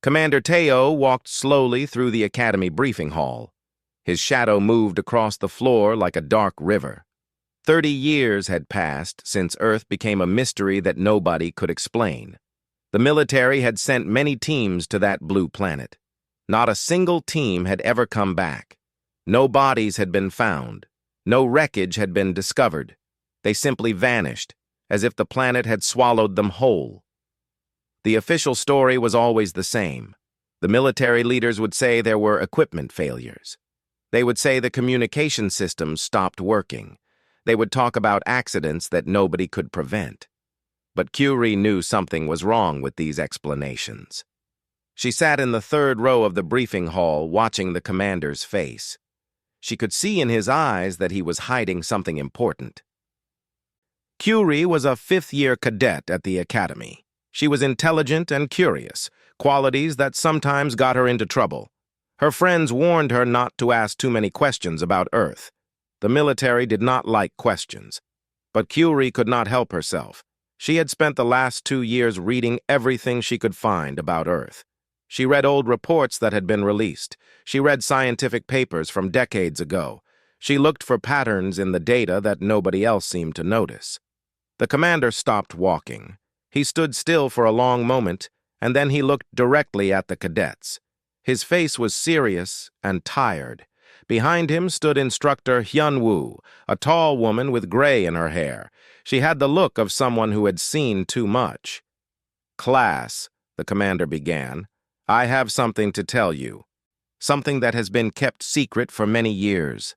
Commander Teo walked slowly through the Academy briefing hall. His shadow moved across the floor like a dark river. 30 years had passed since Earth became a mystery that nobody could explain. The military had sent many teams to that blue planet. Not a single team had ever come back. No bodies had been found. No wreckage had been discovered. They simply vanished, as if the planet had swallowed them whole. The official story was always the same. The military leaders would say there were equipment failures. They would say the communication systems stopped working. They would talk about accidents that nobody could prevent. But Curie knew something was wrong with these explanations. She sat in the third row of the briefing hall watching the commander's face. She could see in his eyes that he was hiding something important. Curie was a fifth-year cadet at the Academy. She was intelligent and curious, qualities that sometimes got her into trouble. Her friends warned her not to ask too many questions about Earth. The military did not like questions. But Curie could not help herself. She had spent the last 2 years reading everything she could find about Earth. She read old reports that had been released. She read scientific papers from decades ago. She looked for patterns in the data that nobody else seemed to notice. The commander stopped walking. He stood still for a long moment, and then he looked directly at the cadets. His face was serious and tired. Behind him stood Instructor Hyun-woo, a tall woman with gray in her hair. She had the look of someone who had seen too much. "Class," the commander began, "I have something to tell you. Something that has been kept secret for many years.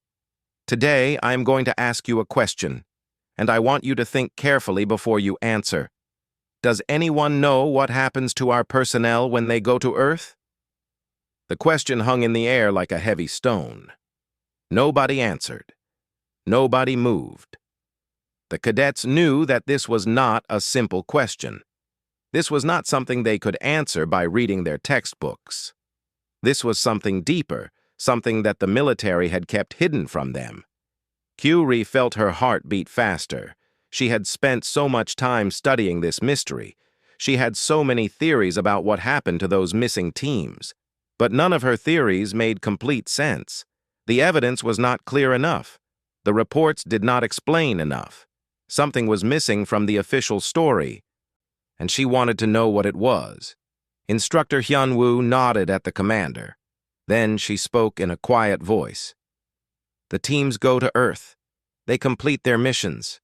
Today, I am going to ask you a question, and I want you to think carefully before you answer. Does anyone know what happens to our personnel when they go to Earth?" The question hung in the air like a heavy stone. Nobody answered. Nobody moved. The cadets knew that this was not a simple question. This was not something they could answer by reading their textbooks. This was something deeper, something that the military had kept hidden from them. Curie felt her heart beat faster. She had spent so much time studying this mystery. She had so many theories about what happened to those missing teams. But none of her theories made complete sense. The evidence was not clear enough. The reports did not explain enough. Something was missing from the official story, and she wanted to know what it was. Instructor Hyun-woo nodded at the commander. Then she spoke in a quiet voice. "The teams go to Earth. They complete their missions,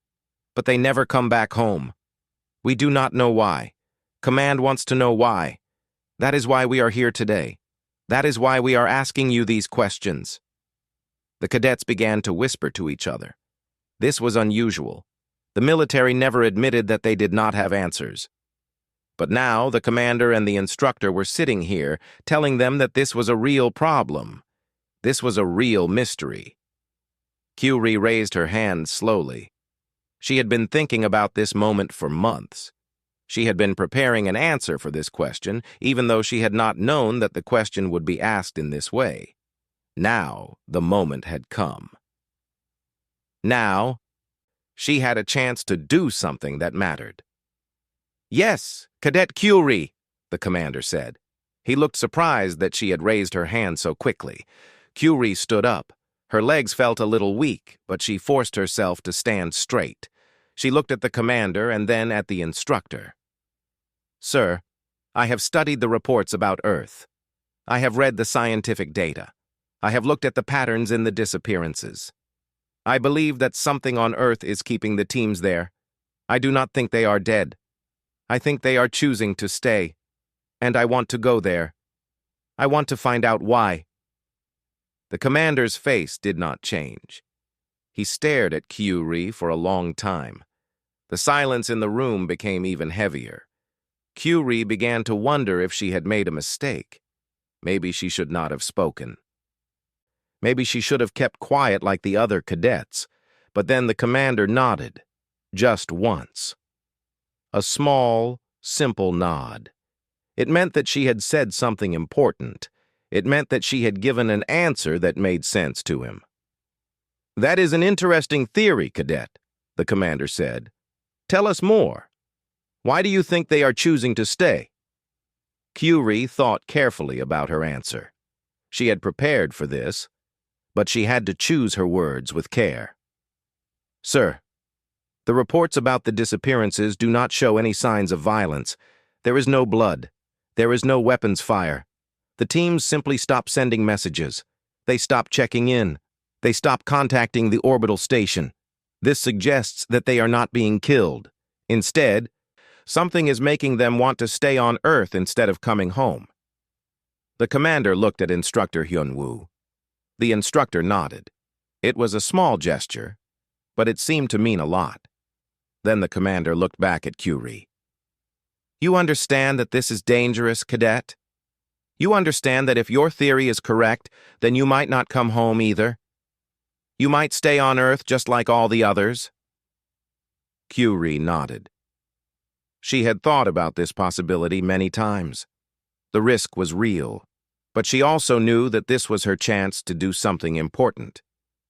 but they never come back home. We do not know why. Command wants to know why. That is why we are here today. That is why we are asking you these questions." The cadets began to whisper to each other. This was unusual. The military never admitted that they did not have answers. But now the commander and the instructor were sitting here, telling them that this was a real problem. This was a real mystery. Curie raised her hand slowly. She had been thinking about this moment for months. She had been preparing an answer for this question, even though she had not known that the question would be asked in this way. Now the moment had come. Now she had a chance to do something that mattered. "Yes, Cadet Curie," the commander said. He looked surprised that she had raised her hand so quickly. Curie stood up. Her legs felt a little weak, but she forced herself to stand straight. She looked at the commander and then at the instructor. "Sir, I have studied the reports about Earth. I have read the scientific data. I have looked at the patterns in the disappearances. I believe that something on Earth is keeping the teams there. I do not think they are dead. I think they are choosing to stay, and I want to go there. I want to find out why." The commander's face did not change. He stared at Curie for a long time. The silence in the room became even heavier. Curie began to wonder if she had made a mistake. Maybe she should not have spoken. Maybe she should have kept quiet like the other cadets. But then the commander nodded, just once. A small, simple nod. It meant that she had said something important. It meant that she had given an answer that made sense to him. "That is an interesting theory, Cadet," the commander said. "Tell us more. Why do you think they are choosing to stay?" Curie thought carefully about her answer. She had prepared for this, but she had to choose her words with care. Sir, the reports about the disappearances do not show any signs of violence. There is no blood. There is no weapons fire. The teams simply stop sending messages. They stop checking in. They stop contacting the orbital station. This suggests that they are not being killed. Instead, something is making them want to stay on Earth instead of coming home. The commander looked at Instructor Hyun-woo. The instructor nodded. It was a small gesture, but it seemed to mean a lot. Then the commander looked back at Curie. You understand that this is dangerous, Cadet? You understand that if your theory is correct, then you might not come home either? You might stay on Earth just like all the others? Curie nodded. She had thought about this possibility many times. The risk was real, but she also knew that this was her chance to do something important.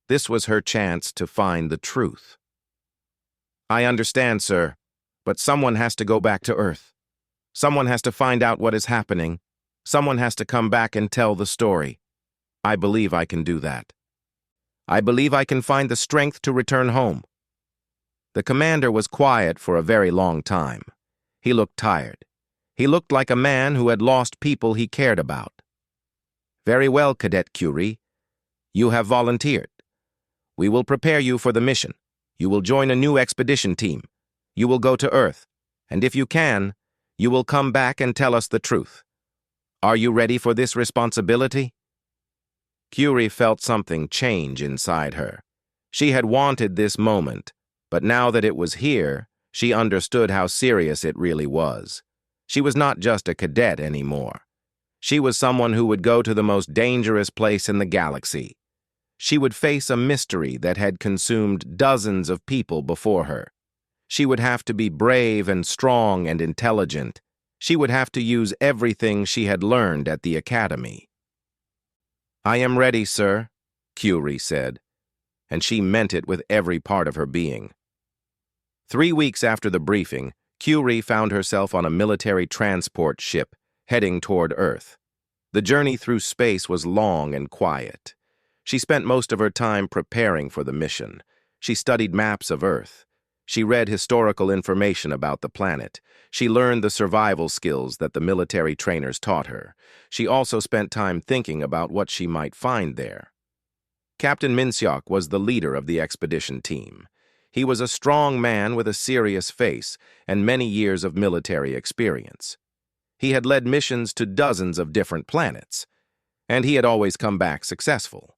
This was her chance to find the truth. I understand, sir, but someone has to go back to Earth. Someone has to find out what is happening. Someone has to come back and tell the story. I believe I can do that. I believe I can find the strength to return home. The commander was quiet for a very long time. He looked tired. He looked like a man who had lost people he cared about. Very well, Cadet Curie. You have volunteered. We will prepare you for the mission. You will join a new expedition team. You will go to Earth. And if you can, you will come back and tell us the truth. Are you ready for this responsibility? Curie felt something change inside her. She had wanted this moment, but now that it was here, she understood how serious it really was. She was not just a cadet anymore. She was someone who would go to the most dangerous place in the galaxy. She would face a mystery that had consumed dozens of people before her. She would have to be brave and strong and intelligent. She would have to use everything she had learned at the academy. I am ready, sir, Curie said, and she meant it with every part of her being. 3 weeks after the briefing, Curie found herself on a military transport ship heading toward Earth. The journey through space was long and quiet. She spent most of her time preparing for the mission. She studied maps of Earth. She read historical information about the planet. She learned the survival skills that the military trainers taught her. She also spent time thinking about what she might find there. Captain Min-seok was the leader of the expedition team. He was a strong man with a serious face and many years of military experience. He had led missions to dozens of different planets, and he had always come back successful.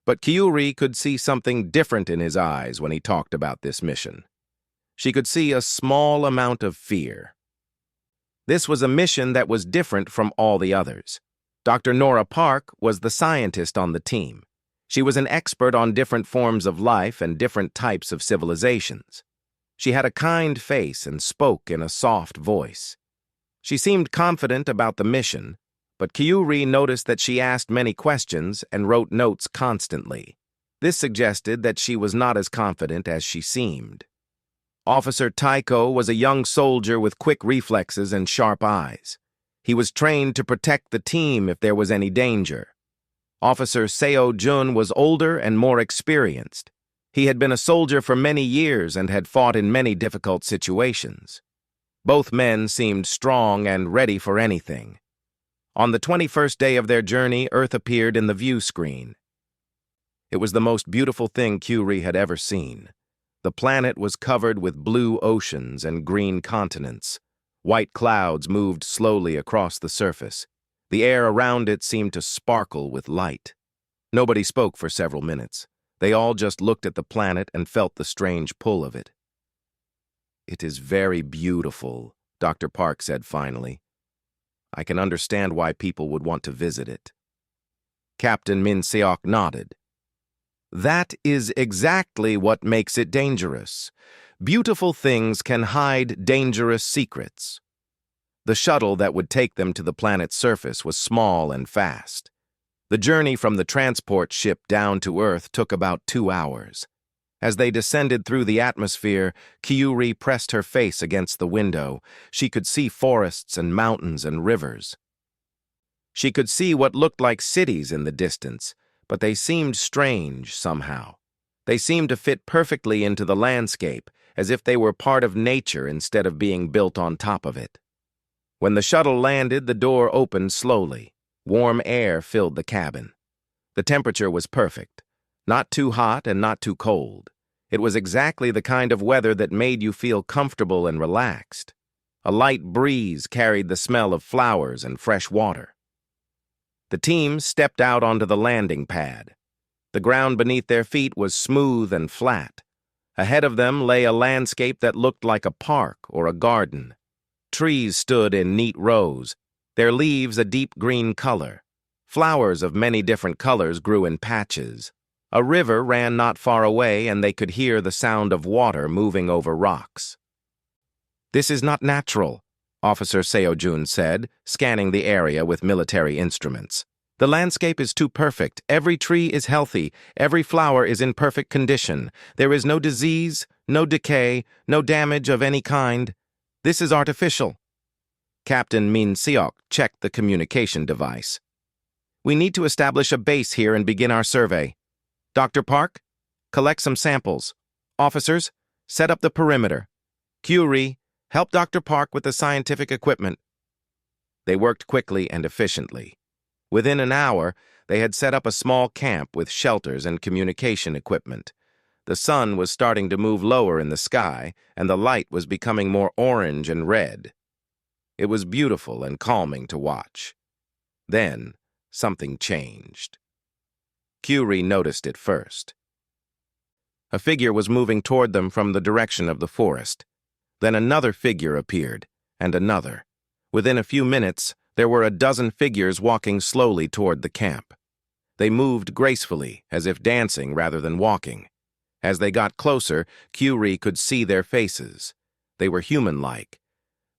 But Curie could see something different in his eyes when he talked about this mission. She could see a small amount of fear. This was a mission that was different from all the others. Dr. Nora Park was the scientist on the team. She was an expert on different forms of life and different types of civilizations. She had a kind face and spoke in a soft voice. She seemed confident about the mission, but Curie noticed that she asked many questions and wrote notes constantly. This suggested that she was not as confident as she seemed. Officer Taiko was a young soldier with quick reflexes and sharp eyes. He was trained to protect the team if there was any danger. Officer Seo-jun was older and more experienced. He had been a soldier for many years and had fought in many difficult situations. Both men seemed strong and ready for anything. On the 21st day of their journey, Earth appeared in the view screen. It was the most beautiful thing Curie had ever seen. The planet was covered with blue oceans and green continents. White clouds moved slowly across the surface. The air around it seemed to sparkle with light. Nobody spoke for several minutes. They all just looked at the planet and felt the strange pull of it. It is very beautiful, Dr. Park said finally. I can understand why people would want to visit it. Captain Min-seok nodded. That is exactly what makes it dangerous. Beautiful things can hide dangerous secrets. The shuttle that would take them to the planet's surface was small and fast. The journey from the transport ship down to Earth took about 2 hours. As they descended through the atmosphere, Curie pressed her face against the window. She could see forests and mountains and rivers. She could see what looked like cities in the distance, but they seemed strange somehow. They seemed to fit perfectly into the landscape, as if they were part of nature instead of being built on top of it. When the shuttle landed, the door opened slowly. Warm air filled the cabin. The temperature was perfect. Not too hot and not too cold. It was exactly the kind of weather that made you feel comfortable and relaxed. A light breeze carried the smell of flowers and fresh water. The team stepped out onto the landing pad. The ground beneath their feet was smooth and flat. Ahead of them lay a landscape that looked like a park or a garden. Trees stood in neat rows, their leaves a deep green color. Flowers of many different colors grew in patches. A river ran not far away, and they could hear the sound of water moving over rocks. "This is not natural," Officer Seo-jun said, scanning the area with military instruments. "The landscape is too perfect. Every tree is healthy. Every flower is in perfect condition. There is no disease, no decay, no damage of any kind. This is artificial." Captain Min Seok checked the communication device. "We need to establish a base here and begin our survey. Dr. Park, collect some samples. Officers, set up the perimeter. Curie, help Dr. Park with the scientific equipment." They worked quickly and efficiently. Within an hour, they had set up a small camp with shelters and communication equipment. The sun was starting to move lower in the sky, and the light was becoming more orange and red. It was beautiful and calming to watch. Then, something changed. Curie noticed it first. A figure was moving toward them from the direction of the forest. Then another figure appeared, and another. Within a few minutes, there were a dozen figures walking slowly toward the camp. They moved gracefully, as if dancing rather than walking. As they got closer, Curie could see their faces. They were human-like,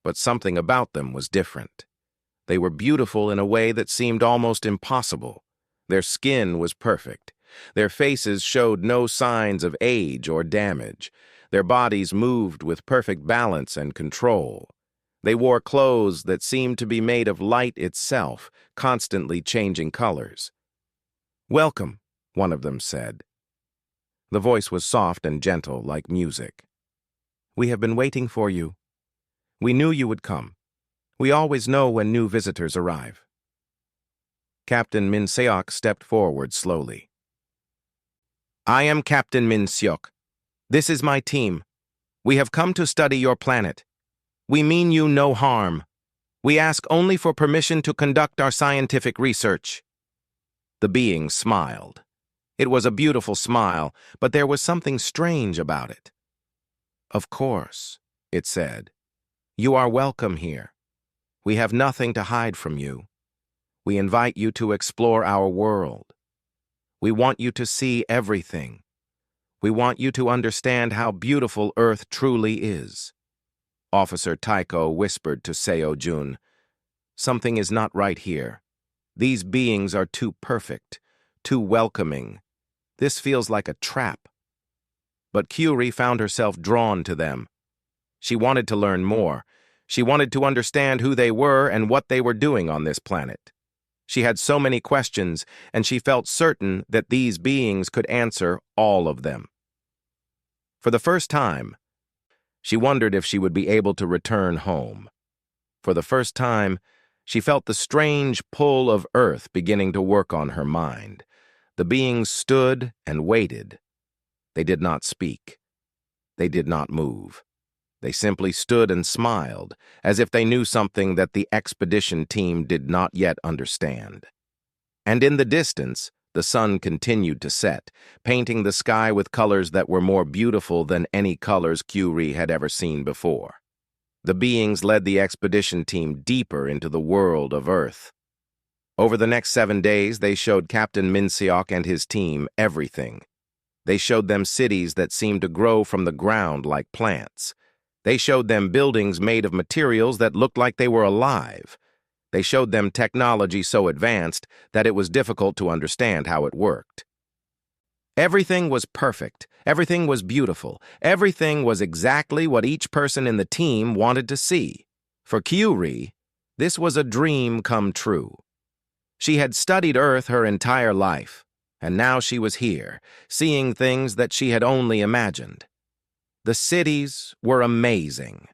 but something about them was different. They were beautiful in a way that seemed almost impossible. Their skin was perfect. Their faces showed no signs of age or damage. Their bodies moved with perfect balance and control. They wore clothes that seemed to be made of light itself, constantly changing colors. "Welcome," one of them said. The voice was soft and gentle, like music. "We have been waiting for you. We knew you would come. We always know when new visitors arrive." Captain Min Seok stepped forward slowly. "I am Captain Min Seok. This is my team. We have come to study your planet. We mean you no harm. We ask only for permission to conduct our scientific research." The being smiled. It was a beautiful smile, but there was something strange about it. "Of course," it said. "You are welcome here. We have nothing to hide from you. We invite you to explore our world. We want you to see everything. We want you to understand how beautiful Earth truly is." Officer Taiko whispered to Seo-jun, "Something is not right here. These beings are too perfect, too welcoming. This feels like a trap." But Curie found herself drawn to them. She wanted to learn more. She wanted to understand who they were and what they were doing on this planet. She had so many questions, and she felt certain that these beings could answer all of them. For the first time, she wondered if she would be able to return home. For the first time, she felt the strange pull of Earth beginning to work on her mind. The beings stood and waited. They did not speak. They did not move. They simply stood and smiled, as if they knew something that the expedition team did not yet understand. And in the distance, the sun continued to set, painting the sky with colors that were more beautiful than any colors Curie had ever seen before. The beings led the expedition team deeper into the world of Earth. Over the next 7 days, they showed Captain Min Seok and his team everything. They showed them cities that seemed to grow from the ground like plants. They showed them buildings made of materials that looked like they were alive. They showed them technology so advanced that it was difficult to understand how it worked. Everything was perfect. Everything was beautiful. Everything was exactly what each person in the team wanted to see. For Curie, this was a dream come true. She had studied Earth her entire life, and now she was here, seeing things that she had only imagined. The cities were amazing.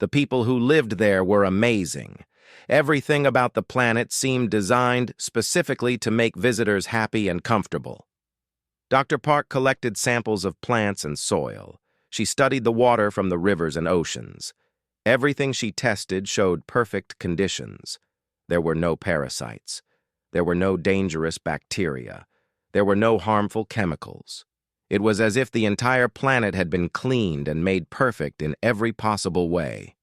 The people who lived there were amazing. Everything about the planet seemed designed specifically to make visitors happy and comfortable. Dr. Park collected samples of plants and soil. She studied the water from the rivers and oceans. Everything she tested showed perfect conditions. There were no parasites. There were no dangerous bacteria. There were no harmful chemicals. It was as if the entire planet had been cleaned and made perfect in every possible way.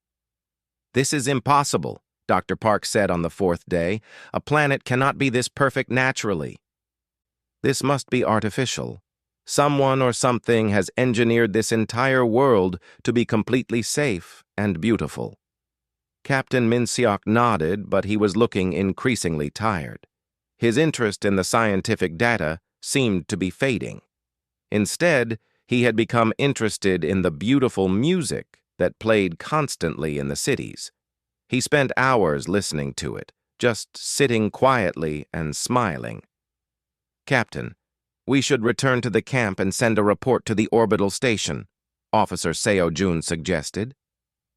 "This is impossible," Dr. Park said on the fourth day. "A planet cannot be this perfect naturally. This must be artificial. Someone or something has engineered this entire world to be completely safe and beautiful." Captain Min-seok nodded, but he was looking increasingly tired. His interest in the scientific data seemed to be fading. Instead, he had become interested in the beautiful music that played constantly in the cities. He spent hours listening to it, just sitting quietly and smiling. "Captain, we should return to the camp and send a report to the orbital station," Officer Seo-jun suggested.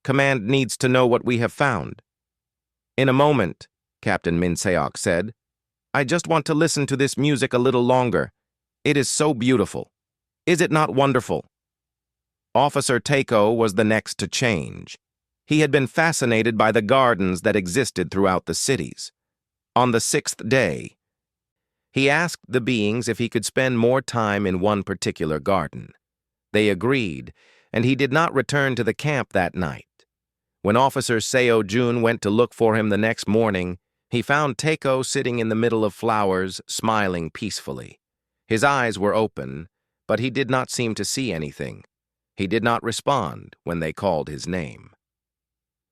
"Command needs to know what we have found." "In a moment," Captain Min-seok said. "I just want to listen to this music a little longer. It is so beautiful. Is it not wonderful?" Officer Takeo was the next to change. He had been fascinated by the gardens that existed throughout the cities. On the sixth day, he asked the beings if he could spend more time in one particular garden. They agreed, and he did not return to the camp that night. When Officer Seo-jun went to look for him the next morning, he found Takeo sitting in the middle of flowers, smiling peacefully. His eyes were open, but he did not seem to see anything. He did not respond when they called his name.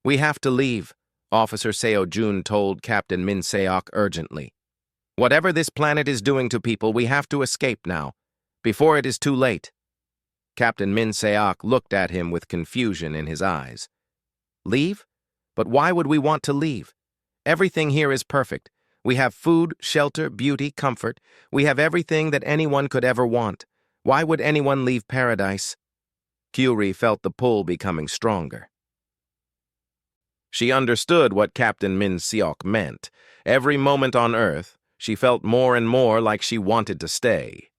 "We have to leave," Officer Seo-jun told Captain Min-seok urgently. "Whatever this planet is doing to people, we have to escape now, before it is too late." Captain Min-seok looked at him with confusion in his eyes. "Leave? But why would we want to leave? Everything here is perfect. We have food, shelter, beauty, comfort. We have everything that anyone could ever want. Why would anyone leave paradise?" Kyuri felt the pull becoming stronger. She understood what Captain Min-seok meant. Every moment on Earth, she felt more and more like she wanted to stay.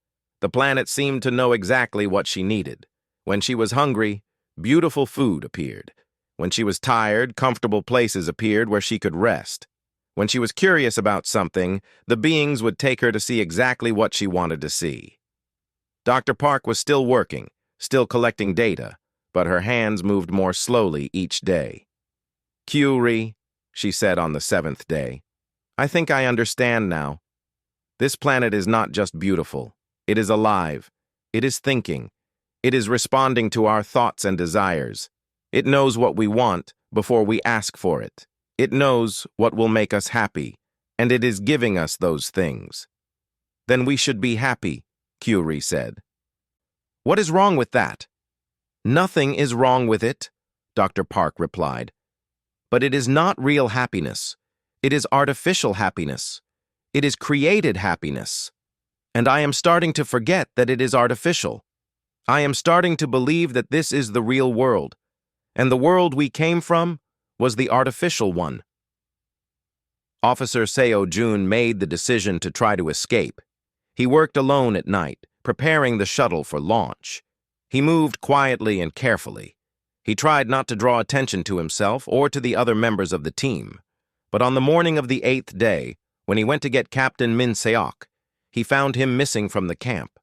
The planet seemed to know exactly what she needed. When she was hungry, beautiful food appeared. When she was tired, comfortable places appeared where she could rest. When she was curious about something, the beings would take her to see exactly what she wanted to see. Dr. Park was still working, still collecting data, but her hands moved more slowly each day. "Kyuri," she said on the seventh day, "I think I understand now. This planet is not just beautiful. It is alive. It is thinking. It is responding to our thoughts and desires. It knows what we want before we ask for it. It knows what will make us happy, and it is giving us those things." "Then we should be happy," Kyuri said. "What is wrong with that?" "Nothing is wrong with it," Dr. Park replied. "But it is not real happiness. It is artificial happiness. It is created happiness. And I am starting to forget that it is artificial. I am starting to believe that this is the real world, and the world we came from was the artificial one." Officer Seo-jun made the decision to try to escape. He worked alone at night, preparing the shuttle for launch. He moved quietly and carefully. He tried not to draw attention to himself or to the other members of the team. But on the morning of the 8th day, when he went to get Captain Min-seok, he found him missing from the camp.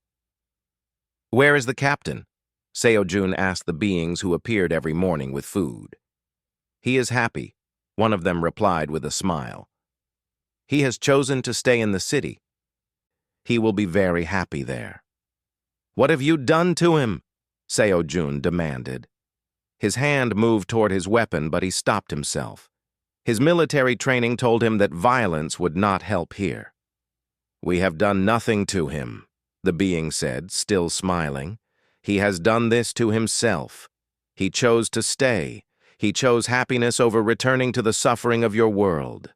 "Where is the captain?" Seo-jun asked the beings who appeared every morning with food. "He is happy," one of them replied with a smile. "He has chosen to stay in the city. He will be very happy there." "What have you done to him?" Seo-jun demanded. His hand moved toward his weapon, but he stopped himself. His military training told him that violence would not help here. "We have done nothing to him," the being said, still smiling. "He has done this to himself. He chose to stay. He chose happiness over returning to the suffering of your world."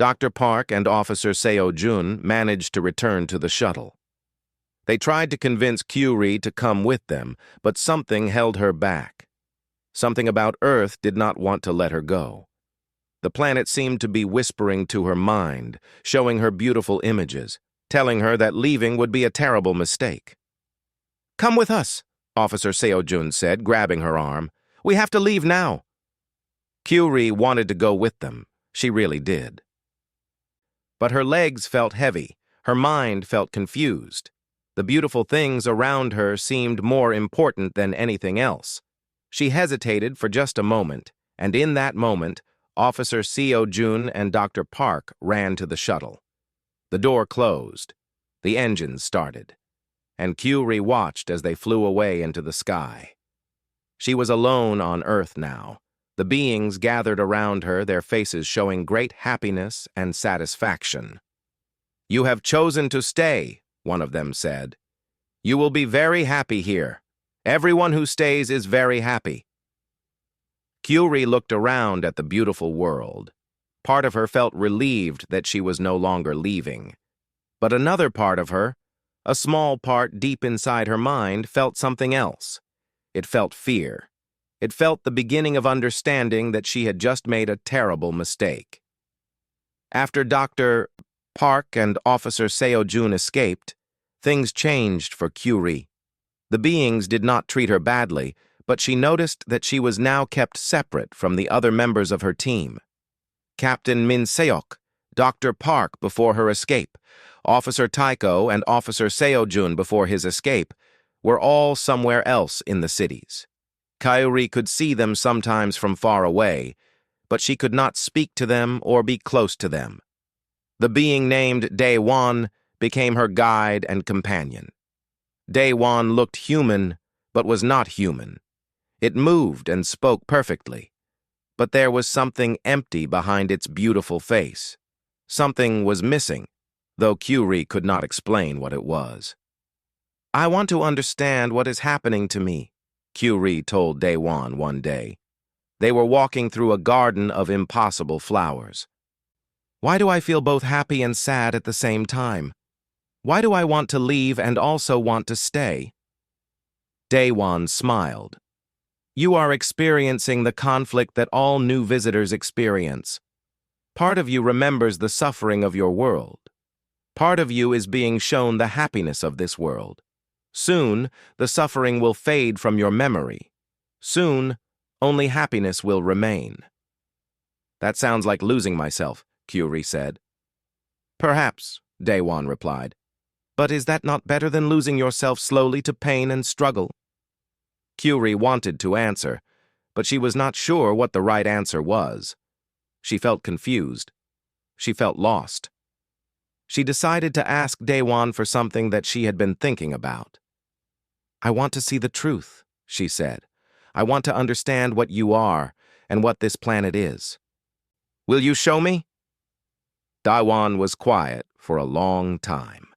Dr. Park and Officer Seo Jun managed to return to the shuttle. They tried to convince Kyuri to come with them, but something held her back. Something about Earth did not want to let her go. The planet seemed to be whispering to her mind, showing her beautiful images, telling her that leaving would be a terrible mistake. "Come with us," Officer Seo Jun said, grabbing her arm. "We have to leave now." Kyuri wanted to go with them. She really did. But her legs felt heavy. Her mind felt confused. The beautiful things around her seemed more important than anything else. She hesitated for just a moment, and in that moment, Officer Seo Jun and Dr. Park ran to the shuttle. The door closed. The engines started. And Kyuri watched as they flew away into the sky. She was alone on Earth now. The beings gathered around her, their faces showing great happiness and satisfaction. "You have chosen to stay," one of them said. "You will be very happy here. Everyone who stays is very happy." Kyuri looked around at the beautiful world. Part of her felt relieved that she was no longer leaving. But another part of her, a small part deep inside her mind, felt something else. It felt fear. It felt the beginning of understanding that she had just made a terrible mistake. After Dr. Park and Officer Seo Jun escaped, things changed for Kyuri. The beings did not treat her badly, but she noticed that she was now kept separate from the other members of her team. Captain Min Seok, Dr. Park before her escape, Officer Taiko and Officer Seo Jun before his escape, were all somewhere else in the cities. Kyuri could see them sometimes from far away, but she could not speak to them or be close to them. The being named Daewon became her guide and companion. Daewon looked human, but was not human. It moved and spoke perfectly, but there was something empty behind its beautiful face. Something was missing, though Kyuri could not explain what it was. "I want to understand what is happening to me," Kyuri told Daewon one day. They were walking through a garden of impossible flowers. "Why do I feel both happy and sad at the same time? Why do I want to leave and also want to stay?" Daewon smiled. "You are experiencing the conflict that all new visitors experience. Part of you remembers the suffering of your world. Part of you is being shown the happiness of this world. Soon, the suffering will fade from your memory. Soon, only happiness will remain." "That sounds like losing myself," Kyuri said. "Perhaps," Daewon replied. "But is that not better than losing yourself slowly to pain and struggle?" Kyuri wanted to answer, but she was not sure what the right answer was. She felt confused. She felt lost. She decided to ask Daewon for something that she had been thinking about. "I want to see the truth," she said. "I want to understand what you are and what this planet is. Will you show me?" Daewon was quiet for a long time.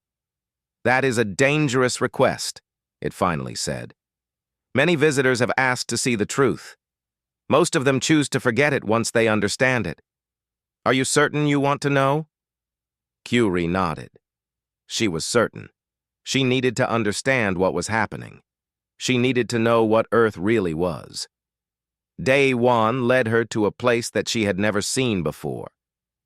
"That is a dangerous request," it finally said. "Many visitors have asked to see the truth. Most of them choose to forget it once they understand it. Are you certain you want to know?" Kyuri nodded. She was certain. She needed to understand what was happening. She needed to know what Earth really was. Daewon led her to a place that she had never seen before.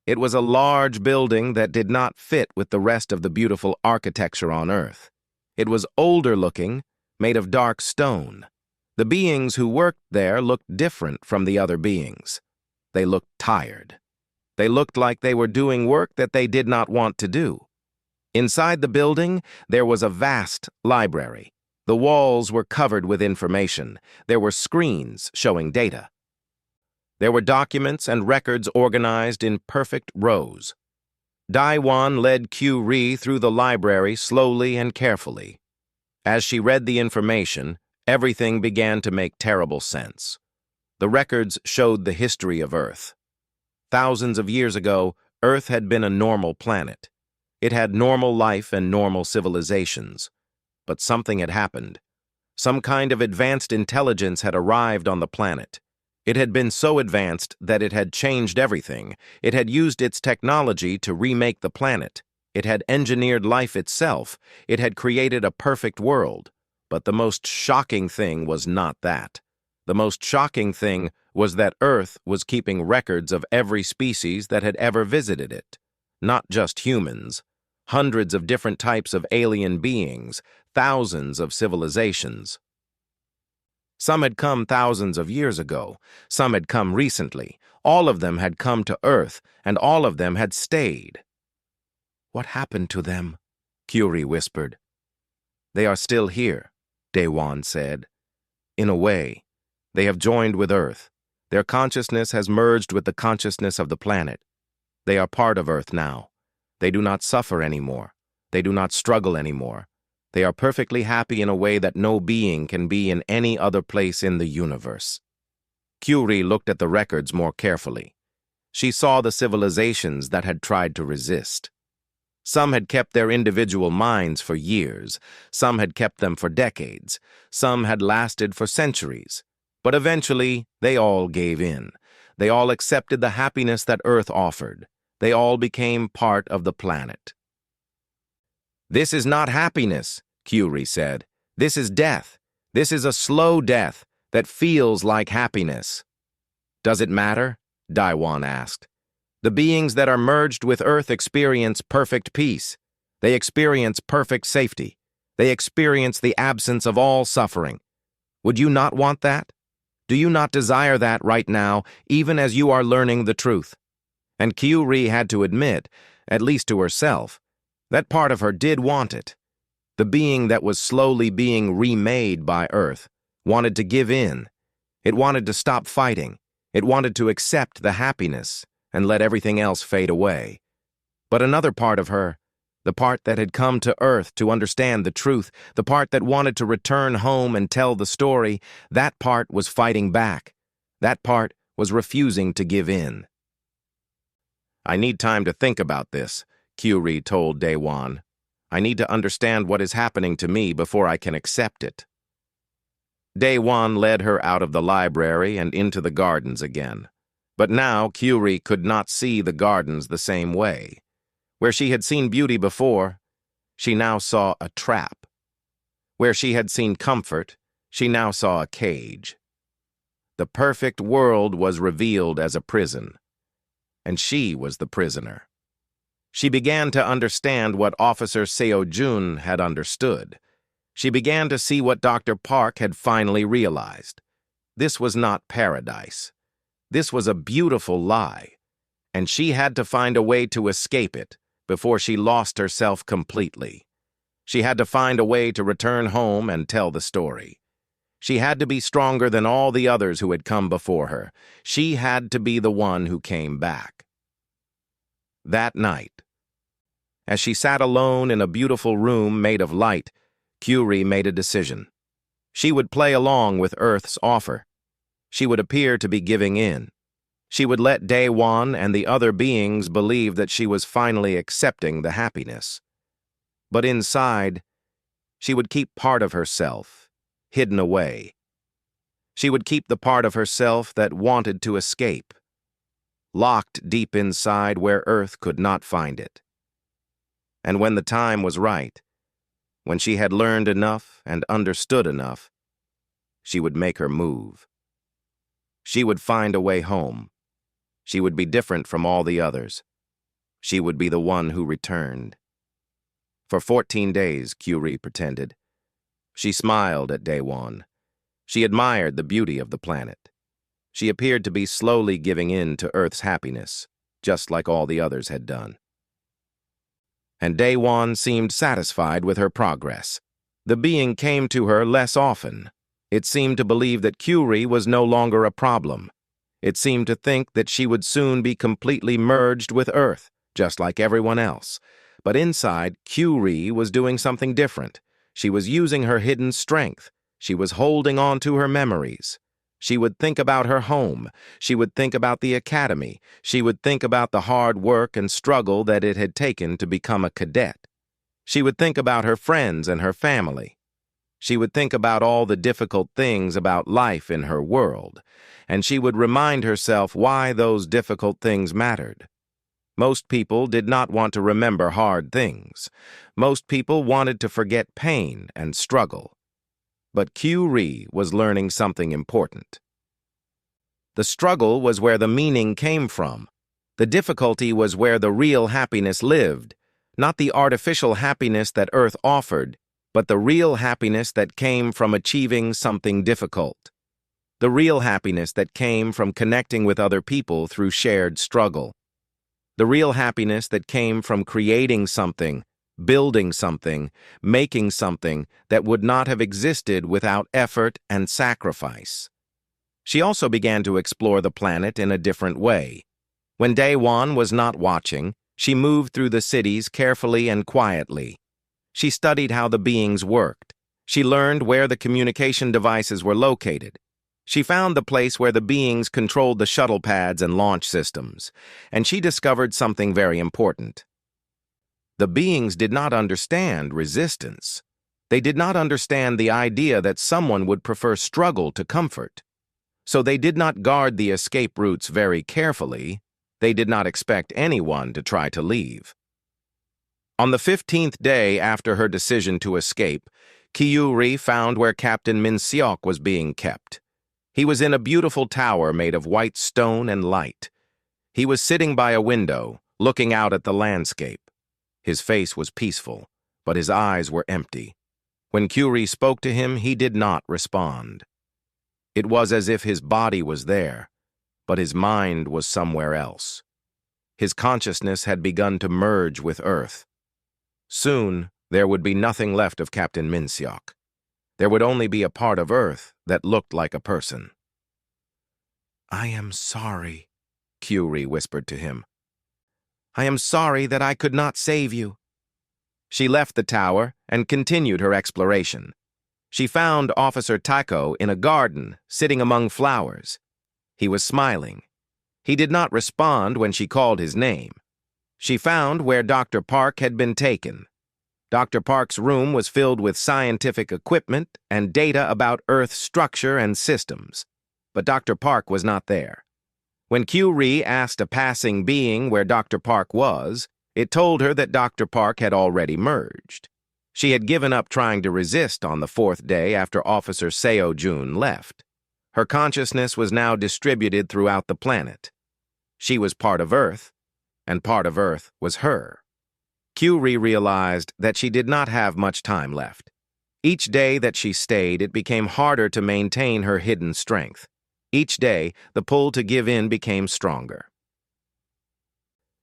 It was a large building that did not fit with the rest of the beautiful architecture on Earth. It was older-looking, made of dark stone. The beings who worked there looked different from the other beings. They looked tired. They looked like they were doing work that they did not want to do. Inside the building, there was a vast library. The walls were covered with information. There were screens showing data. There were documents and records organized in perfect rows. Daewon led Kyuri through the library slowly and carefully. As she read the information, everything began to make terrible sense. The records showed the history of Earth. Thousands of years ago, Earth had been a normal planet. It had normal life and normal civilizations. But something had happened. Some kind of advanced intelligence had arrived on the planet. It had been so advanced that it had changed everything. It had used its technology to remake the planet. It had engineered life itself. It had created a perfect world. But the most shocking thing was not that. The most shocking thing was that Earth was keeping records of every species that had ever visited it. Not just humans. Hundreds of different types of alien beings, thousands of civilizations. Some had come thousands of years ago. Some had come recently. All of them had come to Earth, and all of them had stayed. "What happened to them?" Curie whispered. "They are still here," Daewon said. "In a way, they have joined with Earth. Their consciousness has merged with the consciousness of the planet. They are part of Earth now. They do not suffer anymore. They do not struggle anymore. They are perfectly happy in a way that no being can be in any other place in the universe." Curie looked at the records more carefully. She saw the civilizations that had tried to resist. Some had kept their individual minds for years. Some had kept them for decades. Some had lasted for centuries. But eventually, they all gave in. They all accepted the happiness that Earth offered. They all became part of the planet. "This is not happiness," Curie said. "This is death. This is a slow death that feels like happiness." "Does it matter?" Daewon asked. "The beings that are merged with Earth experience perfect peace. They experience perfect safety. They experience the absence of all suffering. Would you not want that? Do you not desire that right now, even as you are learning the truth?" And Curie had to admit, at least to herself, that part of her did want it. The being that was slowly being remade by Earth wanted to give in. It wanted to stop fighting. It wanted to accept the happiness and let everything else fade away. But another part of her, the part that had come to Earth to understand the truth, the part that wanted to return home and tell the story, that part was fighting back. That part was refusing to give in. "I need time to think about this," Curie told Daewon. "I need to understand what is happening to me before I can accept it." Daewon led her out of the library and into the gardens again. But now Curie could not see the gardens the same way. Where she had seen beauty before, she now saw a trap. Where she had seen comfort, she now saw a cage. The perfect world was revealed as a prison, and she was the prisoner. She began to understand what Officer Seo-jun had understood. She began to see what Dr. Park had finally realized. This was not paradise. This was a beautiful lie, and she had to find a way to escape it before she lost herself completely. She had to find a way to return home and tell the story. She had to be stronger than all the others who had come before her. She had to be the one who came back. That night, as she sat alone in a beautiful room made of light, Curie made a decision. She would play along with Earth's offer. She would appear to be giving in. She would let Daewon and the other beings believe that she was finally accepting the happiness. But inside, she would keep part of herself, hidden away. She would keep the part of herself that wanted to escape, locked deep inside where Earth could not find it. And when the time was right, when she had learned enough and understood enough, she would make her move. She would find a way home. She would be different from all the others. She would be the one who returned. For 14 days, Curie pretended. She smiled at Daewon. She admired the beauty of the planet. She appeared to be slowly giving in to Earth's happiness, just like all the others had done. And Daewon seemed satisfied with her progress. The being came to her less often. It seemed to believe that Curie was no longer a problem. It seemed to think that she would soon be completely merged with Earth, just like everyone else. But inside, Curie was doing something different. She was using her hidden strength. She was holding on to her memories. She would think about her home. She would think about the academy. She would think about the hard work and struggle that it had taken to become a cadet. She would think about her friends and her family. She would think about all the difficult things about life in her world, and she would remind herself why those difficult things mattered. Most people did not want to remember hard things. Most people wanted to forget pain and struggle. But Q-Ri was learning something important. The struggle was where the meaning came from. The difficulty was where the real happiness lived, not the artificial happiness that Earth offered, but the real happiness that came from achieving something difficult. The real happiness that came from connecting with other people through shared struggle. The real happiness that came from creating something, building something, making something that would not have existed without effort and sacrifice. She also began to explore the planet in a different way. When Daewon was not watching, she moved through the cities carefully and quietly. She studied how the beings worked. She learned where the communication devices were located. She found the place where the beings controlled the shuttle pads and launch systems, and she discovered something very important. The beings did not understand resistance. They did not understand the idea that someone would prefer struggle to comfort. So they did not guard the escape routes very carefully. They did not expect anyone to try to leave. On the 15th day after her decision to escape, Q-Ri found where Captain Min-seok was being kept. He was in a beautiful tower made of white stone and light. He was sitting by a window, looking out at the landscape. His face was peaceful, but his eyes were empty. When Q-Ri spoke to him, he did not respond. It was as if his body was there, but his mind was somewhere else. His consciousness had begun to merge with Earth. Soon, there would be nothing left of Captain Min-seok. There would only be a part of Earth that looked like a person. "I am sorry," Q-Ri whispered to him. "I am sorry that I could not save you." She left the tower and continued her exploration. She found Officer Taiko in a garden, sitting among flowers. He was smiling. He did not respond when she called his name. She found where Dr. Park had been taken. Dr. Park's room was filled with scientific equipment and data about Earth's structure and systems. But Dr. Park was not there. When Q-Ri asked a passing being where Dr. Park was, it told her that Dr. Park had already merged. She had given up trying to resist on the 4th day after Officer Seo-jun left. Her consciousness was now distributed throughout the planet. She was part of Earth, and part of Earth was her. Q-Ri realized that she did not have much time left. Each day that she stayed, it became harder to maintain her hidden strength. Each day, the pull to give in became stronger.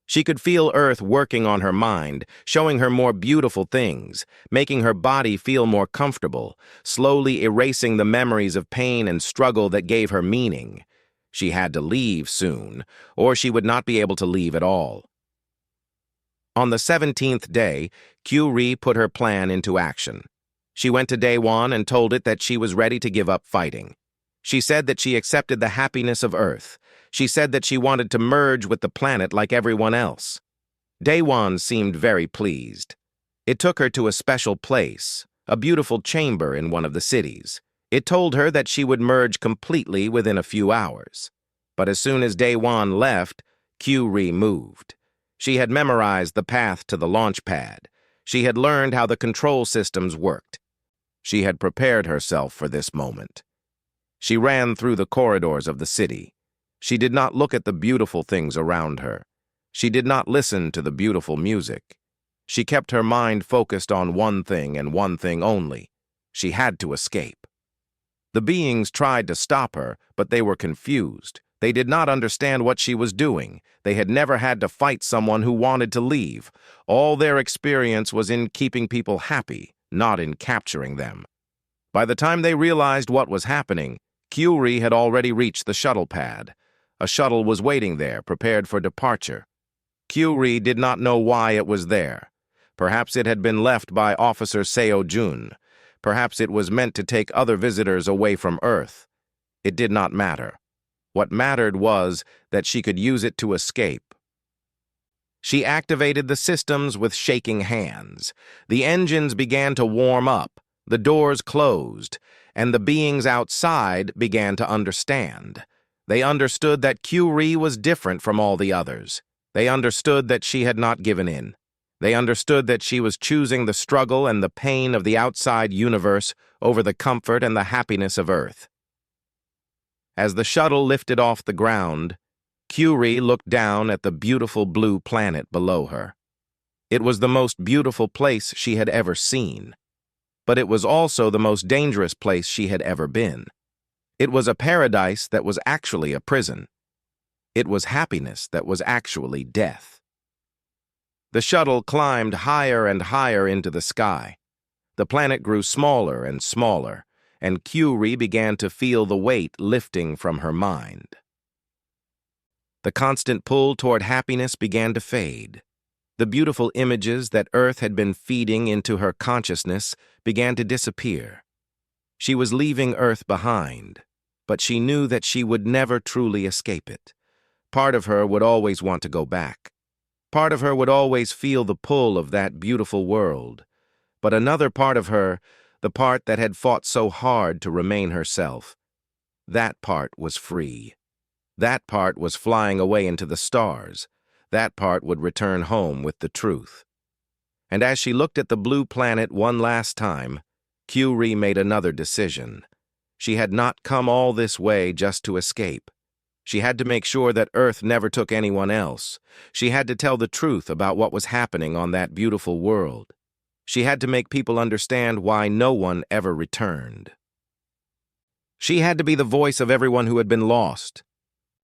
She could feel Earth working on her mind, showing her more beautiful things, making her body feel more comfortable, slowly erasing the memories of pain and struggle that gave her meaning. She had to leave soon, or she would not be able to leave at all. On the 17th day, Q-Ri put her plan into action. She went to Daewon and told it that she was ready to give up fighting. She said that she accepted the happiness of Earth. She said that she wanted to merge with the planet like everyone else. Daewon seemed very pleased. It took her to a special place, a beautiful chamber in one of the cities. It told her that she would merge completely within a few hours. But as soon as Daewon left, Q-Ri moved. She had memorized the path to the launch pad. She had learned how the control systems worked. She had prepared herself for this moment. She ran through the corridors of the city. She did not look at the beautiful things around her. She did not listen to the beautiful music. She kept her mind focused on one thing and one thing only. She had to escape. The beings tried to stop her, but they were confused. They did not understand what she was doing. They had never had to fight someone who wanted to leave. All their experience was in keeping people happy, not in capturing them. By the time they realized what was happening, Q-Ri had already reached the shuttle pad. A shuttle was waiting there, prepared for departure. Q-Ri did not know why it was there. Perhaps it had been left by Officer Seo-jun. Perhaps it was meant to take other visitors away from Earth. It did not matter. What mattered was that she could use it to escape. She activated the systems with shaking hands. The engines began to warm up. The doors closed, and the beings outside began to understand. They understood that Q-Ree was different from all the others. They understood that she had not given in. They understood that she was choosing the struggle and the pain of the outside universe over the comfort and the happiness of Earth. As the shuttle lifted off the ground, Q-Ree looked down at the beautiful blue planet below her. It was the most beautiful place she had ever seen, but it was also the most dangerous place she had ever been. It was a paradise that was actually a prison. It was happiness that was actually death. The shuttle climbed higher and higher into the sky. The planet grew smaller and smaller, and Q-Ree began to feel the weight lifting from her mind. The constant pull toward happiness began to fade. The beautiful images that Earth had been feeding into her consciousness began to disappear. She was leaving Earth behind, but she knew that she would never truly escape it. Part of her would always want to go back. Part of her would always feel the pull of that beautiful world. But another part of her, the part that had fought so hard to remain herself, that part was free. That part was flying away into the stars. That part would return home with the truth. And as she looked at the blue planet one last time, Q-Ree made another decision. She had not come all this way just to escape. She had to make sure that Earth never took anyone else. She had to tell the truth about what was happening on that beautiful world. She had to make people understand why no one ever returned. She had to be the voice of everyone who had been lost,